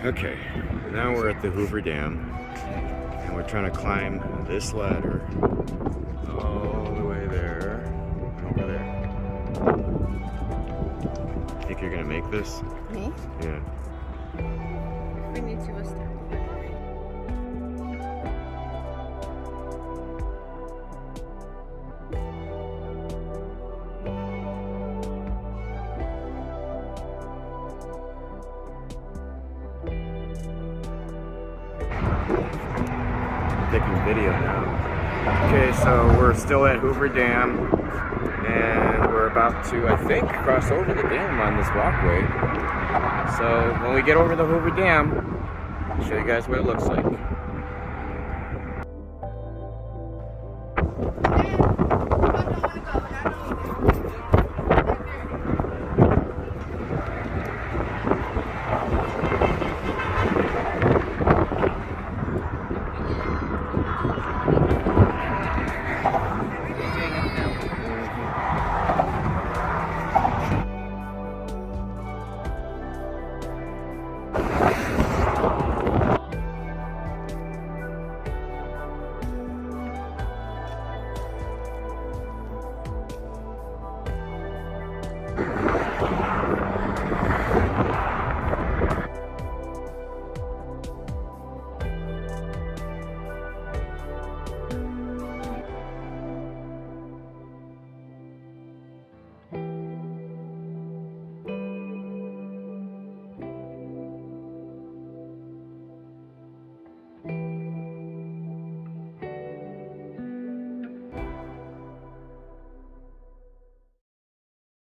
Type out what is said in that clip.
Okay, now we're at the Hooverdam, and we're trying to climb this ladder all the way there, over there. Think you're gonna make this? Me? Yeah. We need to start. Taking video now. Okay, so we're still at Hooverdam, and we're about to, I think, cross over the dam on this walkway. So when we get over the Hooverdam, I'll show you guys what it looks like.